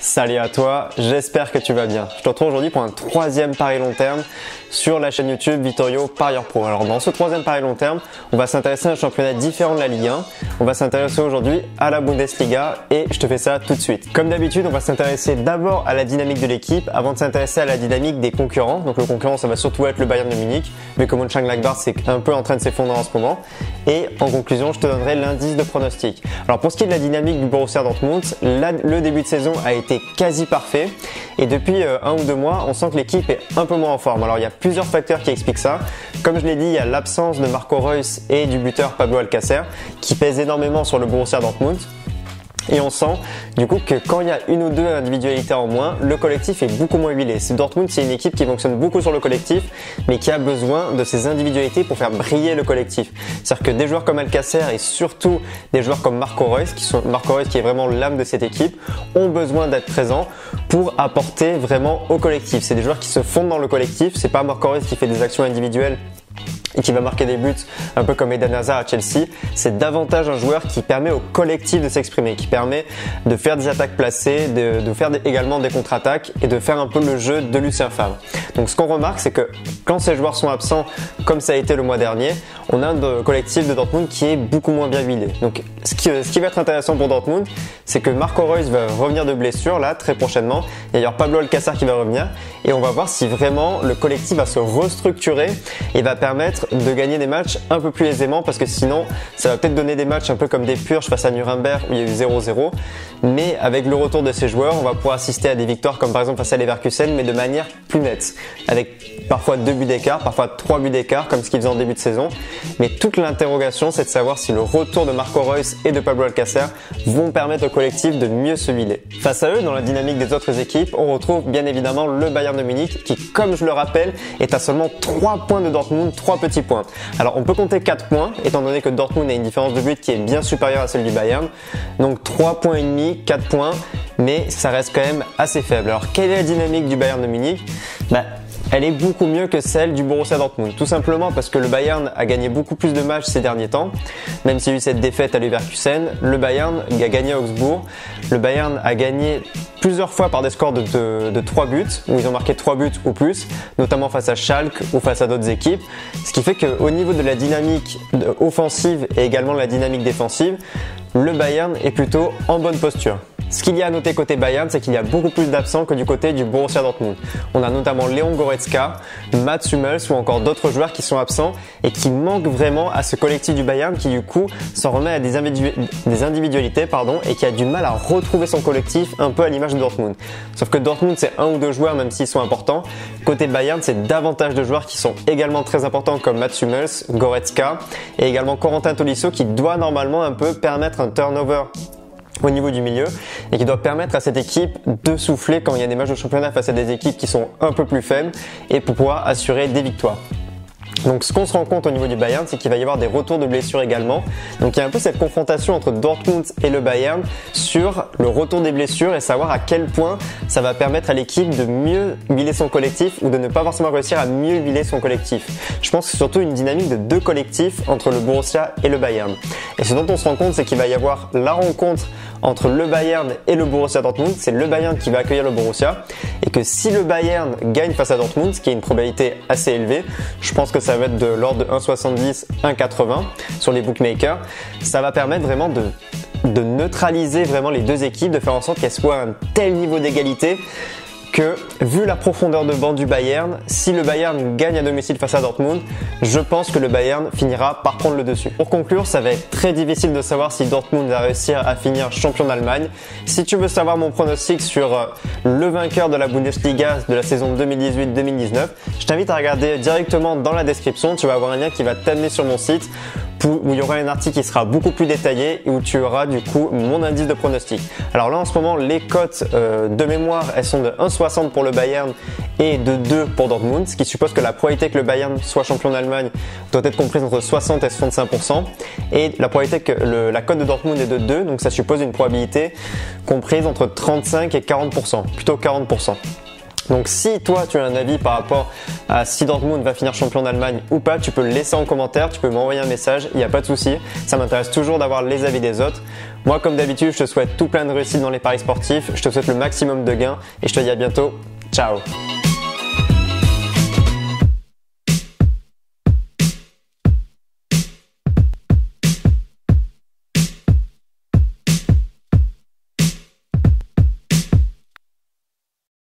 Salut à toi, j'espère que tu vas bien. Je te retrouve aujourd'hui pour un troisième pari long terme sur la chaîne YouTube Vittorio Parieur Pro. Alors dans ce troisième pari long terme, on va s'intéresser à un championnat différent de la Ligue 1. On va s'intéresser aujourd'hui à la Bundesliga et je te fais ça tout de suite. Comme d'habitude, on va s'intéresser d'abord à la dynamique de l'équipe avant de s'intéresser à la dynamique des concurrents. Donc le concurrent, ça va surtout être le Bayern de Munich, mais que Mönchengladbach c'est un peu en train de s'effondrer en ce moment. Et en conclusion, je te donnerai l'indice de pronostic. Alors pour ce qui est de la dynamique du Borussia Dortmund, le début de saison a été quasi parfait et depuis 1 ou 2 mois on sent que l'équipe est un peu moins en forme. Alors il y a plusieurs facteurs qui expliquent ça. Comme je l'ai dit, il y a l'absence de Marco Reus et du buteur Pablo Alcácer qui pèsent énormément sur le Borussia Dortmund. Et on sent du coup que quand il y a une ou deux individualités en moins, le collectif est beaucoup moins huilé. Dortmund, c'est une équipe qui fonctionne beaucoup sur le collectif, mais qui a besoin de ces individualités pour faire briller le collectif. C'est-à-dire que des joueurs comme Alcácer et surtout des joueurs comme Marco Reus, qui est vraiment l'âme de cette équipe, ont besoin d'être présents pour apporter vraiment au collectif. C'est des joueurs qui se fondent dans le collectif. C'est pas Marco Reus qui fait des actions individuelles et qui va marquer des buts un peu comme Eden Hazard à Chelsea. C'est davantage un joueur qui permet au collectif de s'exprimer, qui permet de faire des attaques placées, de faire également des contre-attaques et de faire un peu le jeu de Lucien Favre. Donc ce qu'on remarque, c'est que quand ces joueurs sont absents, comme ça a été le mois dernier, on a un collectif de Dortmund qui est beaucoup moins bien huilé. Donc ce qui va être intéressant pour Dortmund, c'est que Marco Reus va revenir de blessure là très prochainement. Il y a d'ailleurs Pablo Alcácer qui va revenir et on va voir si vraiment le collectif va se restructurer et va permettre de gagner des matchs un peu plus aisément, parce que sinon ça va peut-être donner des matchs un peu comme des purges face à Nuremberg où il y a eu 0-0, mais avec le retour de ces joueurs on va pouvoir assister à des victoires comme par exemple face à Leverkusen, mais de manière plus nette, avec parfois 2 buts d'écart, parfois 3 buts d'écart comme ce qu'ils faisaient en début de saison. Mais toute l'interrogation, c'est de savoir si le retour de Marco Reus et de Pablo Alcácer vont permettre au collectif de mieux se huiler. Face à eux, dans la dynamique des autres équipes, on retrouve bien évidemment le Bayern de Munich qui, comme je le rappelle, est à seulement 3 points de Dortmund, 3 petits points. Alors on peut compter 4 points étant donné que Dortmund a une différence de but qui est bien supérieure à celle du Bayern. Donc 3 points et demi, 4 points, mais ça reste quand même assez faible. Alors quelle est la dynamique du Bayern de Munich ? Elle est beaucoup mieux que celle du Borussia Dortmund. Tout simplement parce que le Bayern a gagné beaucoup plus de matchs ces derniers temps. Même s'il y a eu cette défaite à Leverkusen, le Bayern a gagné à Augsbourg. Le Bayern a gagné plusieurs fois par des scores de 3 buts, où ils ont marqué 3 buts ou plus, notamment face à Schalke ou face à d'autres équipes. Ce qui fait qu'au niveau de la dynamique offensive et également de la dynamique défensive, le Bayern est plutôt en bonne posture. Ce qu'il y a à noter côté Bayern, c'est qu'il y a beaucoup plus d'absents que du côté du Borussia Dortmund. On a notamment Leon Goretzka, Mats Hummels ou encore d'autres joueurs qui sont absents et qui manquent vraiment à ce collectif du Bayern qui du coup s'en remet à des individualités et qui a du mal à retrouver son collectif un peu à l'image de Dortmund. Sauf que Dortmund c'est 1 ou 2 joueurs même s'ils sont importants. Côté Bayern c'est davantage de joueurs qui sont également très importants comme Mats Hummels, Goretzka et également Corentin Tolisso qui doit normalement un peu permettre un turnover au niveau du milieu et qui doit permettre à cette équipe de souffler quand il y a des matchs de championnat face à des équipes qui sont un peu plus faibles et pour pouvoir assurer des victoires. Donc ce qu'on se rend compte au niveau du Bayern, c'est qu'il va y avoir des retours de blessures également. Donc il y a un peu cette confrontation entre Dortmund et le Bayern sur le retour des blessures et savoir à quel point ça va permettre à l'équipe de mieux huiler son collectif ou de ne pas forcément réussir à mieux huiler son collectif. Je pense que c'est surtout une dynamique de 2 collectifs entre le Borussia et le Bayern. Et ce dont on se rend compte, c'est qu'il va y avoir la rencontre entre le Bayern et le Borussia Dortmund. C'est le Bayern qui va accueillir le Borussia et que si le Bayern gagne face à Dortmund, ce qui est une probabilité assez élevée, je pense que ça va être de l'ordre de 1,70, 1,80 sur les bookmakers. Ça va permettre vraiment de neutraliser vraiment les deux équipes, de faire en sorte qu'elles soient à un tel niveau d'égalité que, vu la profondeur de banc du Bayern, si le Bayern gagne à domicile face à Dortmund, je pense que le Bayern finira par prendre le dessus. Pour conclure, ça va être très difficile de savoir si Dortmund va réussir à finir champion d'Allemagne. Si tu veux savoir mon pronostic sur le vainqueur de la Bundesliga de la saison 2018-2019, je t'invite à regarder directement dans la description. Tu vas avoir un lien qui va t'amener sur mon site où il y aura un article qui sera beaucoup plus détaillé et où tu auras du coup mon indice de pronostic. Alors là en ce moment les cotes de mémoire elles sont de 1,60 pour le Bayern et de 2 pour Dortmund, ce qui suppose que la probabilité que le Bayern soit champion d'Allemagne doit être comprise entre 60 et 65% et la probabilité que la cote de Dortmund est de 2, donc ça suppose une probabilité comprise entre 35 et 40%, plutôt 40%. Donc si toi tu as un avis par rapport à si Dortmund va finir champion d'Allemagne ou pas, tu peux le laisser en commentaire, tu peux m'envoyer un message, il n'y a pas de souci. Ça m'intéresse toujours d'avoir les avis des autres. Moi comme d'habitude, je te souhaite tout plein de réussite dans les paris sportifs, je te souhaite le maximum de gains et je te dis à bientôt. Ciao.